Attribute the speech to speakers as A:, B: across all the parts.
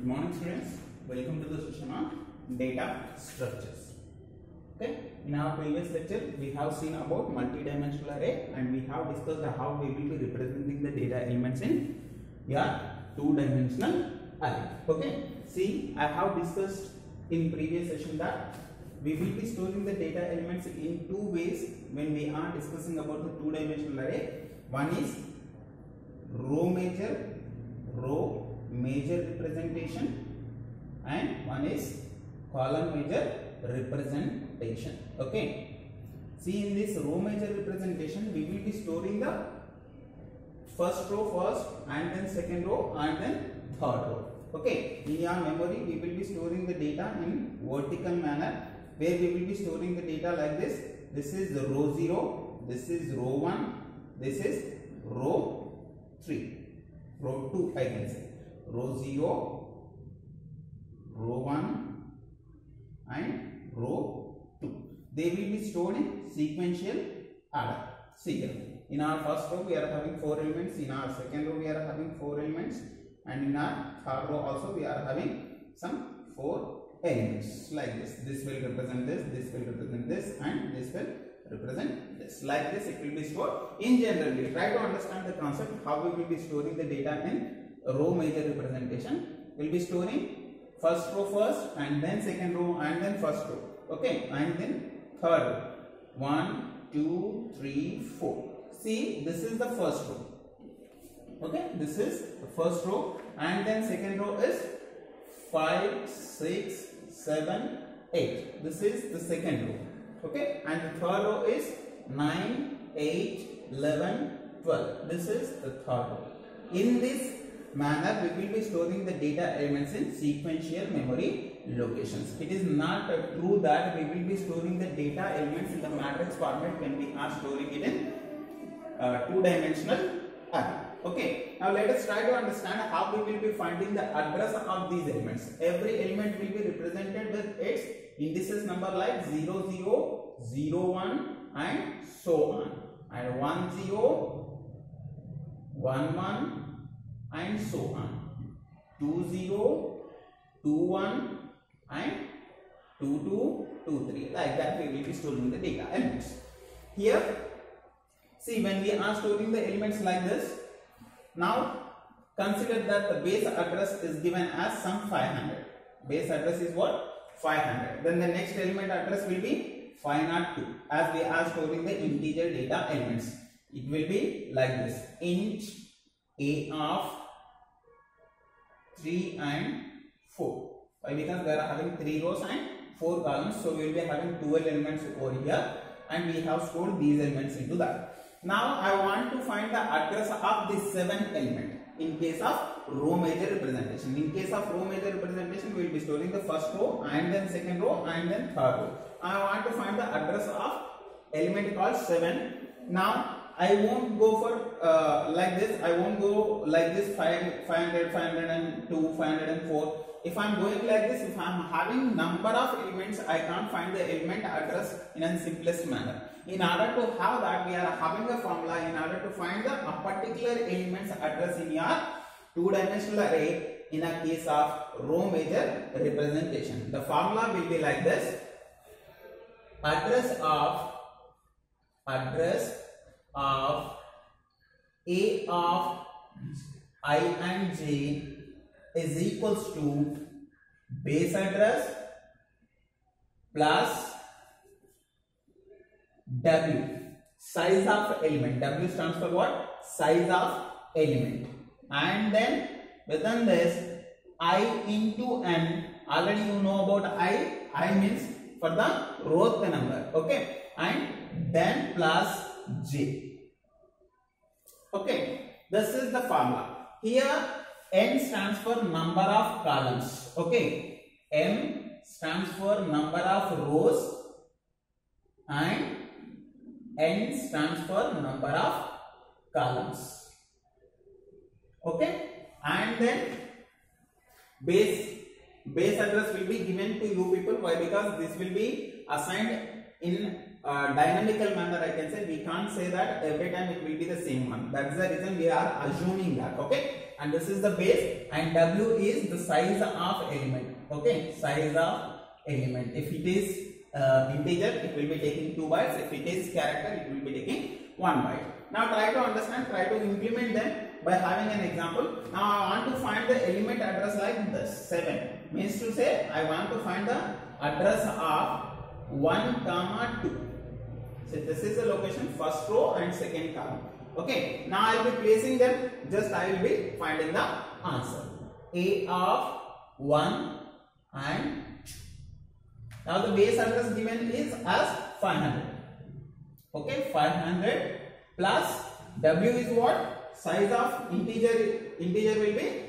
A: Good morning, students. Welcome to the session on data structures. Okay. In our previous lecture, we have seen about multi-dimensional array, and we have discussed how we will be representing the data elements in your two-dimensional array. Okay. See, I have discussed in previous session that we will be storing the data elements in two ways when we are discussing about the two-dimensional array. One is row major representation, and one is column major representation. Okay. See, in this row major representation, we will be storing the first row first, and then second row, and then third row. Okay. In your memory, we will be storing the data in vertical manner, where we will be storing the data like this. This is the row 0, this is row 1, this is row 3, row 2 I can say. Row 0, row 1 and row 2. They will be stored in sequential order. See here. In our first row we are having 4 elements, in our second row we are having 4 elements, and in our third row also we are having some 4 elements like this. This will represent this, this will represent this, and this will represent this. Like this it will be stored. In general, we try to understand the concept how we will be storing the data in row major representation. We will be storing first row first, and then second row, and then first row. Okay, and then third row. 1, 2, 3, 4. See, this is the first row. Okay, this is the first row, and then second row is 5, 6, 7, 8. This is the second row. Okay, and the third row is 9, 8, 11, 12. This is the third row. In this manner, we will be storing the data elements in sequential memory locations. It is not true that we will be storing the data elements in the matrix format when we are storing it in two-dimensional array. Okay, now let us try to understand how we will be finding the address of these elements. Every element will be represented with its indices number like 0, 0, 0, 1 and so on, and 1, 0, 1, 1 and so on, 2, 0, 2, 1 and 2, 2, 2, 3. Like that we will be storing the data elements. Here, see, when we are storing the elements like this, now consider that the base address is given as some 500. Base address is what? 500. Then the next element address will be 502, as we are storing the integer data elements. It will be like this: int a of 3 and 4. Why? Because we are having 3 rows and 4 columns, so we will be having 12 elements over here, and we have stored these elements into that. Now I want to find the address of this 7th element in case of row major representation. In case of row major representation, we will be storing the first row, and then second row, and then third row. I want to find the address of element called 7. Now I won't go for like this. I won't go like this 500, 502, 504. If I am going like this, if I am having number of elements, I can't find the element address in a simplest manner. In order to have that, we are having a formula in order to find the particular element's address in your two-dimensional array in a case of row major representation. The formula will be like this: address of A of I and J is equals to base address plus W, size of element. W stands for what? Size of element. And then within this, I into n. Already you know about I. I means for the row number. Okay. And then plus J. Okay. This is the formula. Here n stands for number of columns. Okay. M stands for number of rows, and n stands for number of columns. Okay. And then base address will be given to you people. Why? Because this will be assigned in dynamical manner. I can say we can't say that every time it will be the same one. That's the reason we are assuming that. Okay. and this is the base, and W is the size of element. Okay, size of element. If it is integer, it will be taking 2 bytes. If it is character, it will be taking 1 byte. Now try to understand, try to implement them by having an example. Now I want to find the element address like this. 7 means to say I want to find the address of 1, 2. So this is the location, first row and second column. Okay, now I will be placing them, just I will be finding the answer. A of 1 and now the base address given is as 500. Okay, 500 plus W is what? Size of integer will be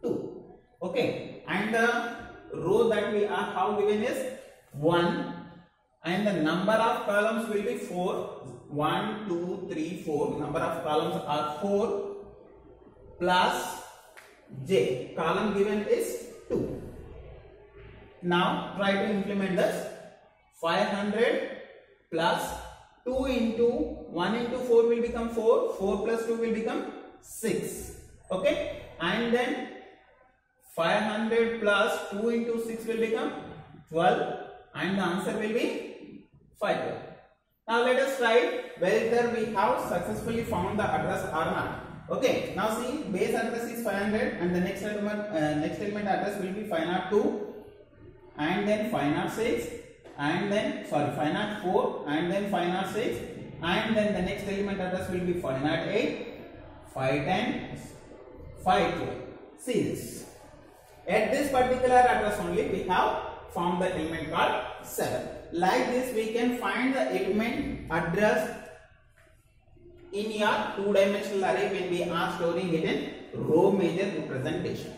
A: 2. Okay, and the row that we are how given is 1, and the number of columns will be 4. 1, 2, 3, 4. Number of columns are 4 plus J. Column given is 2. Now try to implement this. 500 plus 2 into 1 into 4 will become 4. 4 plus 2 will become 6. Okay, and then 500 plus 2 into 6 will become 12, and the answer will be 5. Now let us try whether we have successfully found the address or not. Okay, now see, base address is 500 and the next element address will be 502 and then 506 and then 504 and then 506 and then the next element address will be 508, 510, 512. See this. At this particular address only we have found the element called 7. Like this we can find the element address in your 2-dimensional array when we are storing it in row major representation.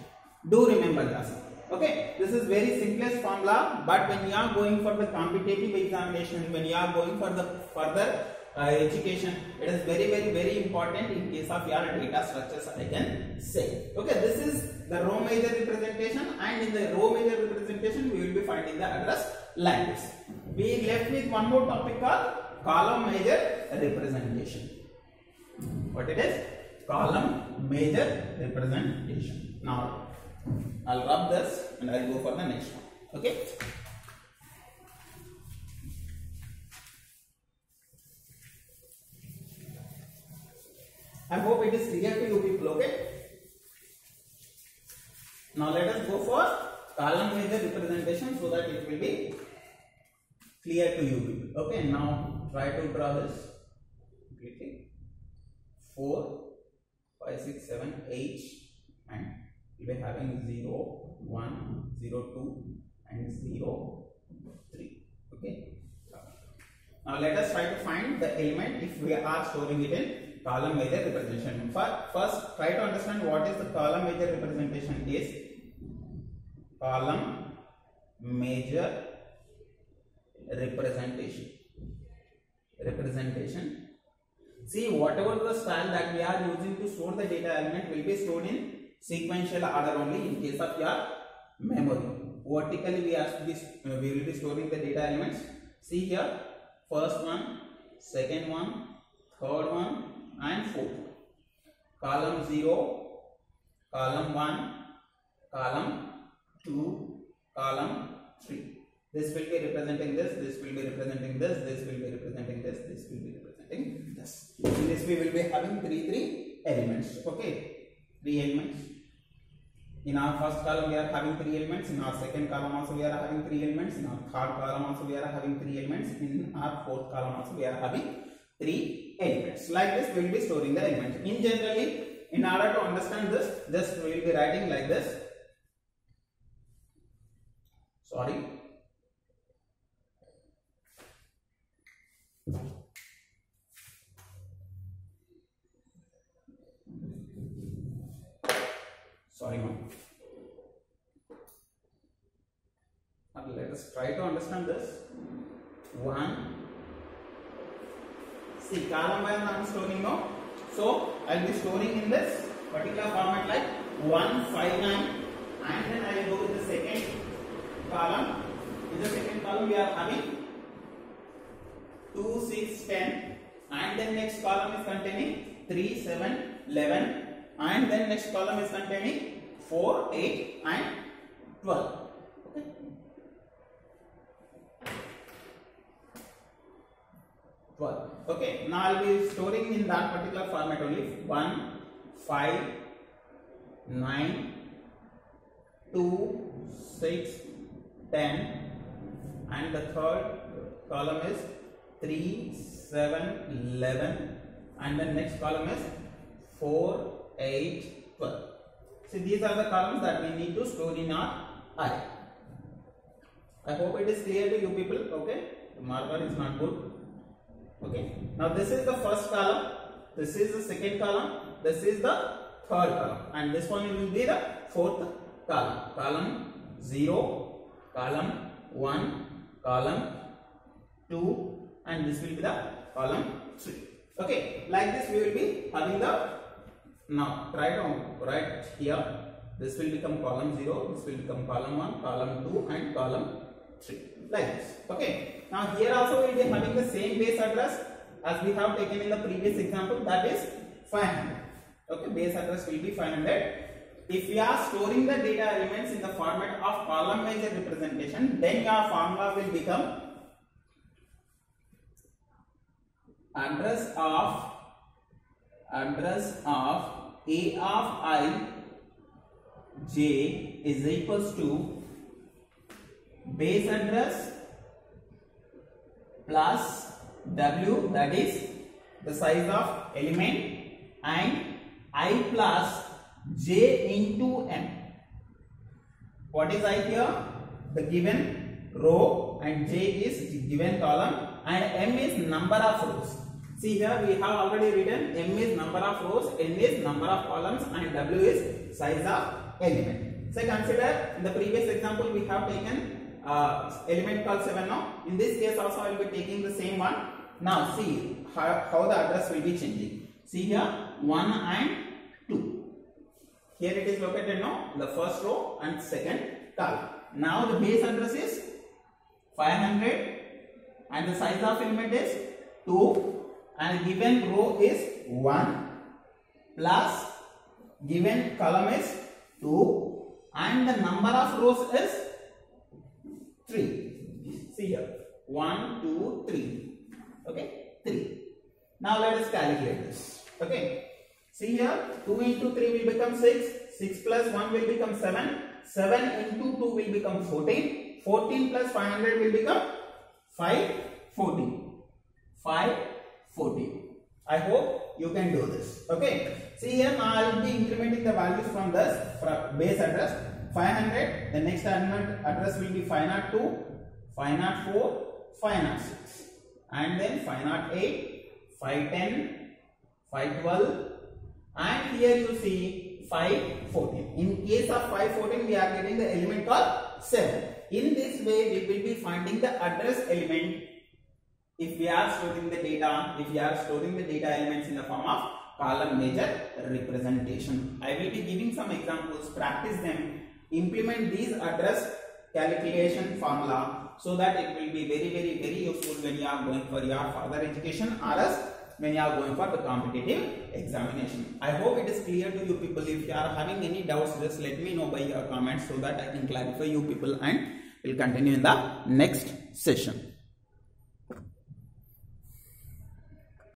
A: Do remember this. Okay, this is very simplest formula, but when you are going for the competitive examination, when you are going for the further education, it is very important in case of your data structures, I can say. Okay, this is the row major representation, and in the row major representation we will be finding the address like this. We left with one more topic called column major representation. What it is? Column major representation. Now I'll rub this and I'll go for the next one. Okay. I hope it is clear to you people. Okay. Now let us go for column major representation so that it will be clear to you people. Okay. Now try to draw this completely. 4, 5, 6, 7, 8, and we will be having 0, 1, 0, 2, and 0, 3. Okay. Now let us try to find the element if we are storing it in column major representation. First, try to understand what is the column major representation is. Column major representation. See, whatever the style that we are using to store the data element will be stored in sequential order only in case of your memory. Vertically we will be storing the data elements. See here, first one, second one, third one and fourth one. Column 0, column 1, column 2, column 3. This will be representing this will be representing this will be representing this will be representing this. In this we will be having three elements. Okay, 3 elements. In our first column we are having 3 elements. In our second column also we are having 3 elements. In our third column also we are having 3 elements. In our fourth column also we are having 3 elements. Like this we will be storing the elements. In generally, in order to understand this, just we will be writing like this. Sorry. Ma'am. Let us try to understand this. 1. See, column by I am storing now. So I will be storing in this particular format like 1, 5, 9, and then I will go with the second column. In the second column we are having 2, 6, 10, and then next column is containing 3, 7, 11, and then next column is containing 4, 8 and 12. Okay. 12. Okay. Now I'll be storing in that particular format only. 1, 5, 9, 2, 6, 10, and the third column is 3, 7, 11, and the next column is 4, 8, 12. See, these are the columns that we need to store in our array. I hope it is clear to you people. Okay, the marker is not good. Okay, now this is the first column, this is the second column, this is the third column, and this one will be the fourth column. Column 0, column 1, column 2, and this will be the column 3. Okay, like this we will be having the, now try to write here, this will become column 0, this will become column 1, column 2 and column 3, like this. Okay, now here also we will be having the same base address as we have taken in the previous example, that is 500. Okay, base address will be 500. If we are storing the data elements in the format of column major representation, then your formula will become address of A of I j is equals to base address plus W, that is the size of element, and I plus j into m. What is I here? The given row, and j is the given column, and m is number of rows. See here we have already written m is number of rows, n is number of columns, and w is size of element. So consider in the previous example we have taken element called 7 now. In this case also I will be taking the same one. Now see how the address will be changing. See here 1 and 2. Here it is located now, the first row and second column. Now the base address is 500 and the size of element is 2, and given row is 1 plus given column is 2, and the number of rows is 3. See here 1, 2, 3. Okay, 3. Now let us calculate this. Okay. See here 2 into 3 will become 6, 6 plus 1 will become 7, 7 into 2 will become 14, 14 plus 500 will become 514, 514. I hope you can do this. Okay. See here now I will be incrementing the values from this base address 500. The next address will be 502, 504, 506, and then 508, 510, 512. And here you see 514. In case of 514, we are getting the element called 7. In this way, we will be finding the address element if we are storing the data, elements in the form of column major representation. I will be giving some examples, practice them, implement these address calculation formula so that it will be very useful when you are going for your further education or else when you are going for the competitive examination. I hope it is clear to you people. If you are having any doubts, just let me know by your comments so that I can clarify you people, and will continue in the next session.